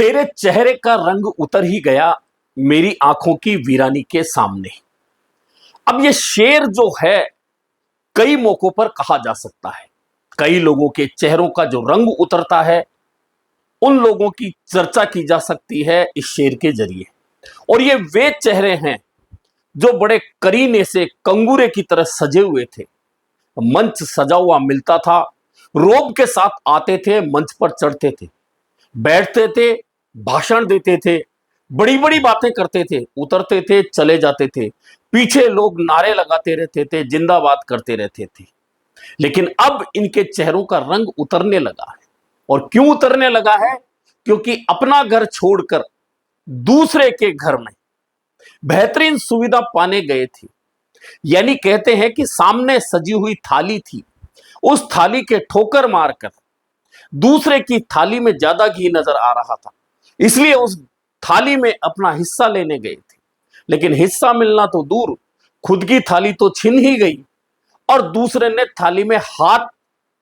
तेरे चेहरे का रंग उतर ही गया मेरी आंखों की वीरानी के सामने। अब ये शेर जो है कई मौकों पर कहा जा सकता है। कई लोगों के चेहरों का जो रंग उतरता है उन लोगों की चर्चा की जा सकती है इस शेर के जरिए। और ये वे चेहरे हैं जो बड़े करीने से कंगूरे की तरह सजे हुए थे। मंच सजा हुआ मिलता था, रोब के साथ आते थे, मंच पर चढ़ते थे, बैठते थे, भाषण देते थे, बड़ी बड़ी बातें करते थे, उतरते थे, चले जाते थे। पीछे लोग नारे लगाते रहते थे, जिंदाबाद करते रहते थे। लेकिन अब इनके चेहरों का रंग उतरने लगा है। और क्यों उतरने लगा है? क्योंकि अपना घर छोड़कर दूसरे के घर में बेहतरीन सुविधा पाने गए थे। यानी कहते हैं कि सामने सजी हुई थाली थी, उस थाली के ठोकर मारकर दूसरे की थाली में ज्यादा घी नजर आ रहा था, इसलिए उस थाली में अपना हिस्सा लेने गए थे। लेकिन हिस्सा मिलना तो दूर, खुद की थाली तो छिन ही गई और दूसरे ने थाली में हाथ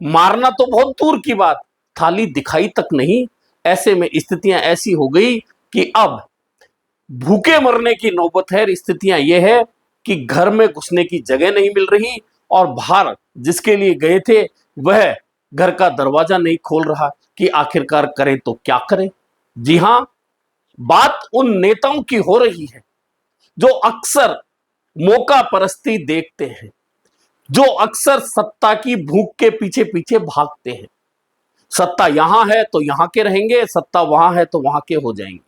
मारना तो बहुत दूर की बात, थाली दिखाई तक नहीं। ऐसे में स्थितियां ऐसी हो गई कि अब भूखे मरने की नौबत है। स्थितियां यह है कि घर में घुसने की जगह नहीं मिल रही और बाहर जिसके लिए गए थे वह घर का दरवाजा नहीं खोल रहा कि आखिरकार करें तो क्या करें। जी हां, बात उन नेताओं की हो रही है जो अक्सर मौका परस्ती देखते हैं, जो अक्सर सत्ता की भूख के पीछे पीछे भागते हैं। सत्ता यहां है तो यहां के रहेंगे, सत्ता वहां है तो वहां के हो जाएंगे।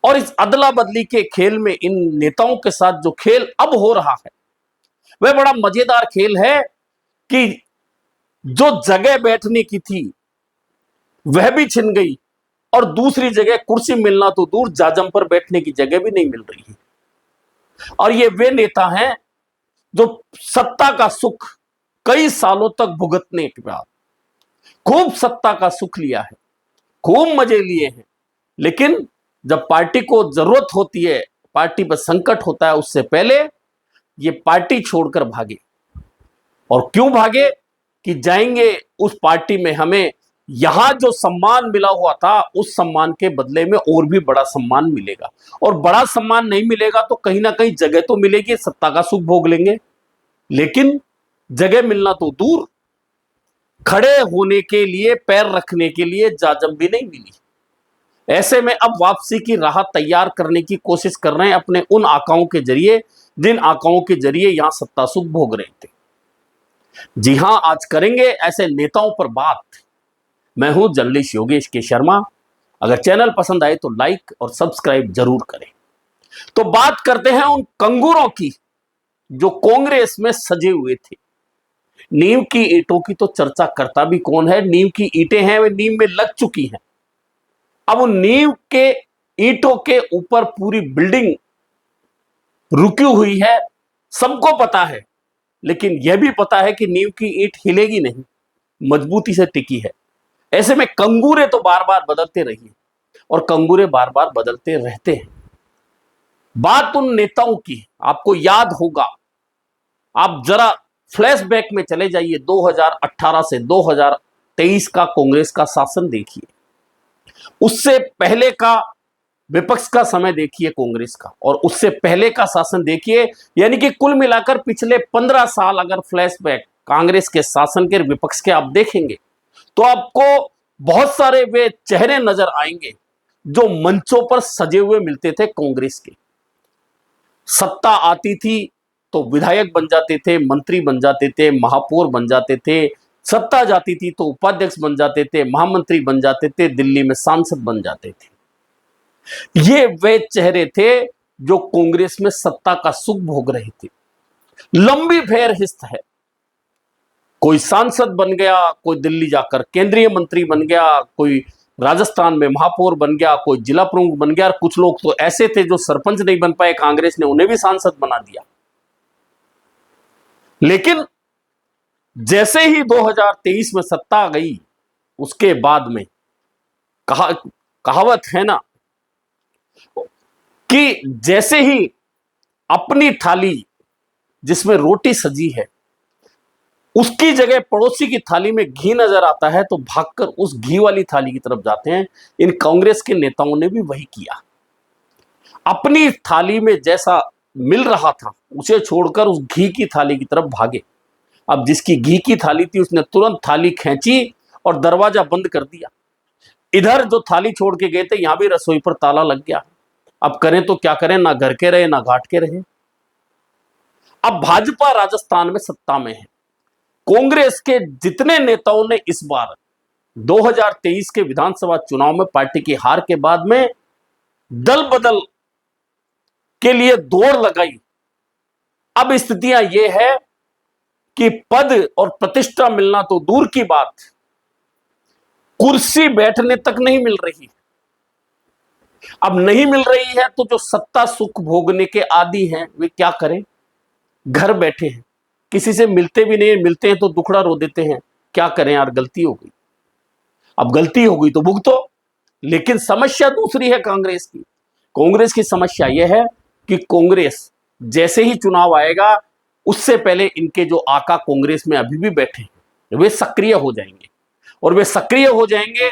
और इस अदला बदली के खेल में इन नेताओं के साथ जो खेल अब हो रहा है वह बड़ा मजेदार खेल है कि जो जगह बैठने की थी वह भी छिन गई और दूसरी जगह कुर्सी मिलना तो दूर, जाजम पर बैठने की जगह भी नहीं मिल रही है। और ये वे नेता हैं जो सत्ता का सुख कई सालों तक भुगतने के बाद खूब सत्ता का सुख लिया है, खूब मजे लिए हैं, लेकिन जब पार्टी को जरूरत होती है, पार्टी पर संकट होता है, उससे पहले ये पार्टी छोड़कर भागे। और क्यों भागे? कि जाएंगे उस पार्टी में हमें यहां जो सम्मान मिला हुआ था उस सम्मान के बदले में और भी बड़ा सम्मान मिलेगा। और बड़ा सम्मान नहीं मिलेगा तो कहीं ना कहीं जगह तो मिलेगी, सत्ता का सुख भोग लेंगे, लेकिन जगह मिलना तो दूर, खड़े होने के लिए, पैर रखने के लिए जाजम भी नहीं मिली। ऐसे में अब वापसी की राह तैयार करने की कोशिश कर रहे हैं अपने उन आकाओं के जरिए जिन आकाओं के जरिए यहां सत्ता सुख भोग रहे थे। जी हां, आज करेंगे ऐसे नेताओं पर बात। मैं हूं जर्नलिस्ट योगेश के शर्मा। अगर चैनल पसंद आए तो लाइक और सब्सक्राइब जरूर करें। तो बात करते हैं उन कंगूरों की जो कांग्रेस में सजे हुए थे। नींव की ईंटों की तो चर्चा करता भी कौन है। नींव की ईंटें हैं, वे नींव में लग चुकी हैं। अब उन नींव के ईंटों के ऊपर पूरी बिल्डिंग रुकी हुई है, सबको पता है। लेकिन यह भी पता है कि नींव की ईंट हिलेगी नहीं, मजबूती से टिकी है। ऐसे में कंगूरे तो बार बार बदलते रहिए और कंगूरे बार बार बदलते रहते हैं। बात उन नेताओं की, आपको याद होगा, आप जरा फ्लैशबैक में चले जाइए, 2018 से 2023 का कांग्रेस का शासन देखिए, उससे पहले का विपक्ष का समय देखिए कांग्रेस का, और उससे पहले का शासन देखिए। यानी कि कुल मिलाकर पिछले 15 साल अगर फ्लैशबैक कांग्रेस के शासन के विपक्ष के आप देखेंगे तो आपको बहुत सारे वे चेहरे नजर आएंगे जो मंचों पर सजे हुए मिलते थे कांग्रेस के। सत्ता आती थी तो विधायक बन जाते थे, मंत्री बन जाते थे, महापौर बन जाते थे। सत्ता जाती थी तो उपाध्यक्ष बन जाते थे, महामंत्री बन जाते थे, दिल्ली में सांसद बन जाते थे। ये वे चेहरे थे जो कांग्रेस में सत्ता का सुख भोग रहे थे। लंबी फेरहिस्त है, कोई सांसद बन गया, कोई दिल्ली जाकर केंद्रीय मंत्री बन गया, कोई राजस्थान में महापौर बन गया, कोई जिला प्रमुख बन गया, और कुछ लोग तो ऐसे थे जो सरपंच नहीं बन पाए, कांग्रेस ने उन्हें भी सांसद बना दिया। लेकिन जैसे ही 2023 में सत्ता आ गई, उसके बाद में कहावत है ना कि जैसे ही अपनी थाली जिसमें रोटी सजी है उसकी जगह पड़ोसी की थाली में घी नजर आता है तो भागकर उस घी वाली थाली की तरफ जाते हैं। इन कांग्रेस के नेताओं ने भी वही किया। अपनी थाली में जैसा मिल रहा था उसे छोड़कर उस घी की थाली की तरफ भागे। अब जिसकी घी की थाली थी उसने तुरंत थाली खींची और दरवाजा बंद कर दिया। इधर जो थाली छोड़ के गए थे यहां भी रसोई पर ताला लग गया। अब करें तो क्या करें, ना घर के रहे ना घाट के रहे। अब भाजपा राजस्थान में सत्ता में है। कांग्रेस के जितने नेताओं ने इस बार 2023 के विधानसभा चुनाव में पार्टी की हार के बाद में दल बदल के लिए दौड़ लगाई, अब स्थितियां यह है कि पद और प्रतिष्ठा मिलना तो दूर की बात, कुर्सी बैठने तक नहीं मिल रही। अब नहीं मिल रही है तो जो सत्ता सुख भोगने के आदी हैं वे क्या करें, घर बैठे हैं, किसी से मिलते भी नहीं, मिलते हैं तो दुखड़ा रो देते हैं। क्या करें यार, गलती हो गई। अब गलती हो गई तो भुगतो। लेकिन समस्या दूसरी है कांग्रेस की। कांग्रेस की समस्या यह है कि कांग्रेस जैसे ही चुनाव आएगा उससे पहले इनके जो आका कांग्रेस में अभी भी बैठे हैं वे सक्रिय हो जाएंगे, और वे सक्रिय हो जाएंगे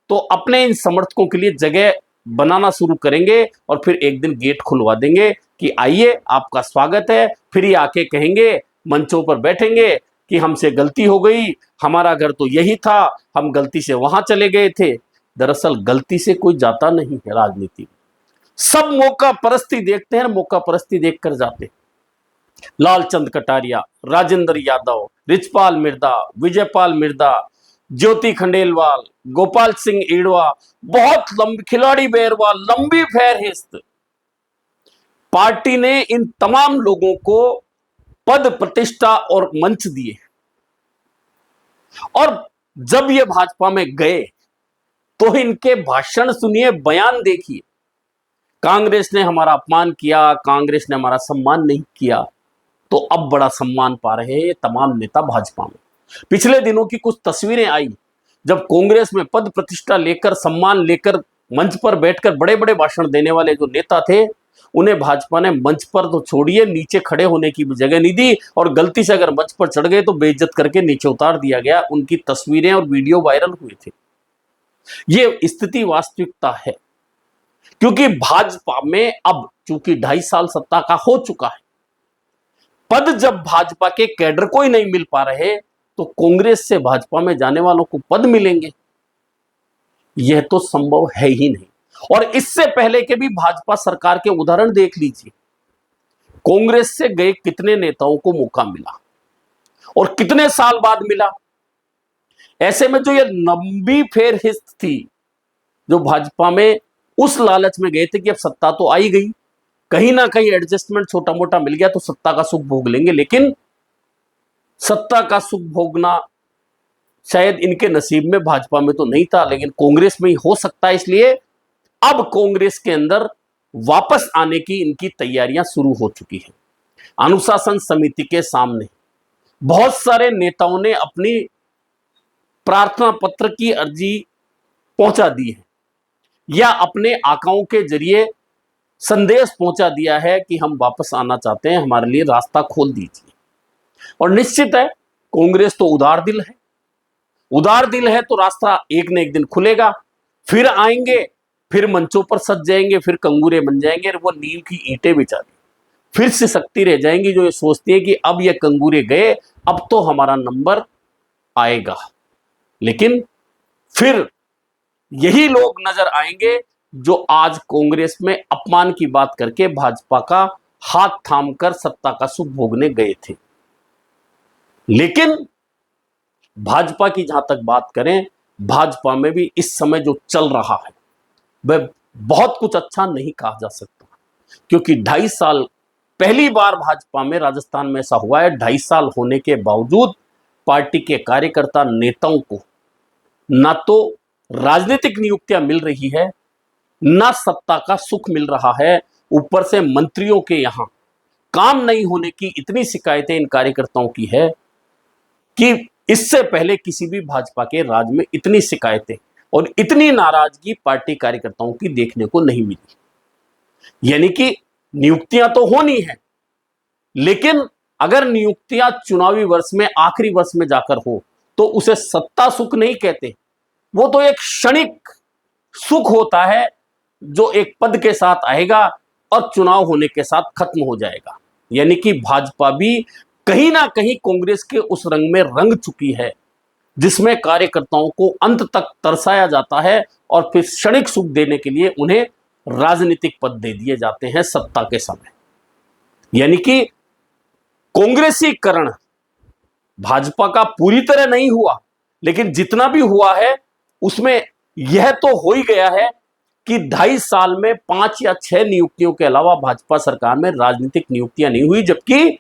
तो अपने इन समर्थकों के लिए जगह बनाना शुरू करेंगे और फिर एक दिन गेट खुलवा देंगे कि आइए आपका स्वागत है। फिर ये आके कहेंगे, मंचों पर बैठेंगे कि हमसे गलती हो गई, हमारा घर तो यही था, हम गलती से वहां चले गए थे। दरअसल गलती से कोई जाता नहीं है राजनीति में। सब मौका परस्ती देखते हैं, मौका परस्ती देखकर जाते हैं। लालचंद कटारिया, राजेंद्र यादव, रिचपाल मिर्दा, विजयपाल मिर्दा, ज्योति खंडेलवाल, गोपाल सिंह ईडवा, बहुत लंबी खिलाड़ी बेरवाल, लंबी फहरिस्त। पार्टी ने इन तमाम लोगों को पद प्रतिष्ठा और मंच दिए, और जब ये भाजपा में गए तो इनके भाषण सुनिए, बयान देखिए। कांग्रेस ने हमारा अपमान किया, कांग्रेस ने हमारा सम्मान नहीं किया, तो अब बड़ा सम्मान पा रहे हैं ये तमाम नेता भाजपा में। पिछले दिनों की कुछ तस्वीरें आई जब कांग्रेस में पद प्रतिष्ठा लेकर, सम्मान लेकर मंच पर बैठकर बड़े बड़े भाषण देने वाले जो नेता थे उन्हें भाजपा ने मंच पर तो छोड़िए, नीचे खड़े होने की भी जगह नहीं दी, और गलती से अगर मंच पर चढ़ गए तो बेइज्जत करके नीचे उतार दिया गया। उनकी तस्वीरें और वीडियो वायरल हुए थे। ये स्थिति वास्तविकता है, क्योंकि भाजपा में अब चूंकि 2.5 साल सत्ता का हो चुका है, पद जब भाजपा के कैडर को ही नहीं मिल पा रहे तो कांग्रेस से भाजपा में जाने वालों को पद मिलेंगे? यह तो संभव है ही नहीं। और इससे पहले के भी भाजपा सरकार के उदाहरण देख लीजिए। कांग्रेस से गए कितने नेताओं को मौका मिला और कितने साल बाद मिला। ऐसे में जो ये लंबी फेरहिस्त थी, जो भाजपा में उस लालच में गए थे कि अब सत्ता तो आई गई, कहीं ना कहीं एडजस्टमेंट छोटा मोटा मिल गया तो सत्ता का सुख भोग लेंगे, लेकिन सत्ता का सुख भोगना शायद इनके नसीब में भाजपा में तो नहीं था, लेकिन कांग्रेस में ही हो सकता है। इसलिए अब कांग्रेस के अंदर वापस आने की इनकी तैयारियां शुरू हो चुकी है। अनुशासन समिति के सामने बहुत सारे नेताओं ने अपनी प्रार्थना पत्र की अर्जी पहुंचा दी है, या अपने आकाओं के जरिए संदेश पहुंचा दिया है कि हम वापस आना चाहते हैं, हमारे लिए रास्ता खोल दीजिए। और निश्चित है कांग्रेस तो उदार दिल है, उदार दिल है तो रास्ता एक न एक दिन खुलेगा। फिर आएंगे, फिर मंचों पर सज जाएंगे, फिर कंगूरे बन जाएंगे, और वो नींव की ईंटें बेचारी फिर से शक्ति रह जाएंगी जो ये सोचती है कि अब ये कंगूरे गए, अब तो हमारा नंबर आएगा। लेकिन फिर यही लोग नजर आएंगे जो आज कांग्रेस में अपमान की बात करके भाजपा का हाथ थामकर सत्ता का सुख भोगने गए थे। लेकिन भाजपा की जहां तक बात करें, भाजपा में भी इस समय जो चल रहा है वह बहुत कुछ अच्छा नहीं कहा जा सकता, क्योंकि 2.5 साल पहली बार भाजपा में राजस्थान में ऐसा हुआ है। 2.5 साल होने के बावजूद पार्टी के कार्यकर्ता नेताओं को ना तो राजनीतिक नियुक्तियां मिल रही है, ना सत्ता का सुख मिल रहा है, ऊपर से मंत्रियों के यहां काम नहीं होने की इतनी शिकायतें इन कार्यकर्ताओं की है कि इससे पहले किसी भी भाजपा के राज में इतनी शिकायतें और इतनी नाराजगी पार्टी कार्यकर्ताओं की देखने को नहीं मिली। यानी कि नियुक्तियां तो होनी है, लेकिन अगर नियुक्तियां चुनावी वर्ष में आखिरी वर्ष में जाकर हो तो उसे सत्ता सुख नहीं कहते, वो तो एक क्षणिक सुख होता है जो एक पद के साथ आएगा और चुनाव होने के साथ खत्म हो जाएगा। यानी कि भाजपा भी कहीं ना कहीं कांग्रेस के उस रंग में रंग चुकी है जिसमें कार्यकर्ताओं को अंत तक तरसाया जाता है और फिर क्षणिक सुख देने के लिए उन्हें राजनीतिक पद दे दिए जाते हैं सत्ता के समय। यानी कि कांग्रेसीकरण भाजपा का पूरी तरह नहीं हुआ, लेकिन जितना भी हुआ है उसमें यह तो हो ही गया है कि 2.5 साल में 5 या 6 नियुक्तियों के अलावा भाजपा सरकार में राजनीतिक नियुक्तियां नहीं हुई, जबकि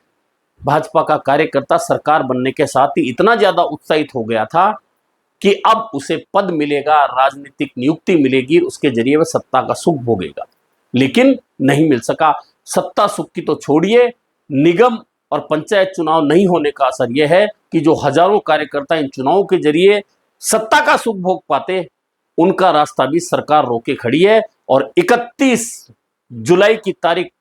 भाजपा का कार्यकर्ता सरकार बनने के साथ ही इतना ज्यादा उत्साहित हो गया था कि अब उसे पद मिलेगा, राजनीतिक नियुक्ति मिलेगी, उसके जरिए वह सत्ता का सुख भोगेगा, लेकिन नहीं मिल सका। सत्ता सुख की तो छोड़िए, निगम और पंचायत चुनाव नहीं होने का असर यह है कि जो हजारों कार्यकर्ता इन चुनावों के जरिए सत्ता का सुख भोग पाते, उनका रास्ता भी सरकार रोके खड़ी है। और 31 जुलाई की तारीख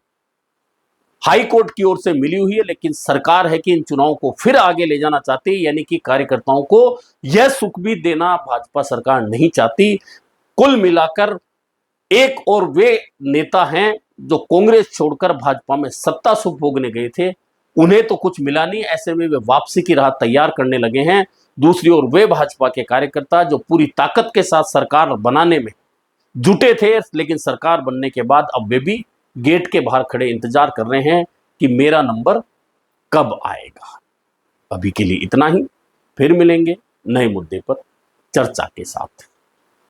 हाई कोर्ट की ओर से मिली हुई है, लेकिन सरकार है कि इन चुनावों को फिर आगे ले जाना चाहती है, यानी कि कार्यकर्ताओं को यह सुख भी देना भाजपा सरकार नहीं चाहती। कुल मिलाकर एक और वे नेता हैं जो कांग्रेस छोड़कर भाजपा में सत्ता सुख भोगने गए थे, उन्हें तो कुछ मिला नहीं, ऐसे में वे वापसी की राह तैयार करने लगे हैं। दूसरी ओर वे भाजपा के कार्यकर्ता जो पूरी ताकत के साथ सरकार बनाने में जुटे थे, लेकिन सरकार बनने के बाद अब वे भी गेट के बाहर खड़े इंतजार कर रहे हैं कि मेरा नंबर कब आएगा। अभी के लिए इतना ही, फिर मिलेंगे नए मुद्दे पर चर्चा के साथ।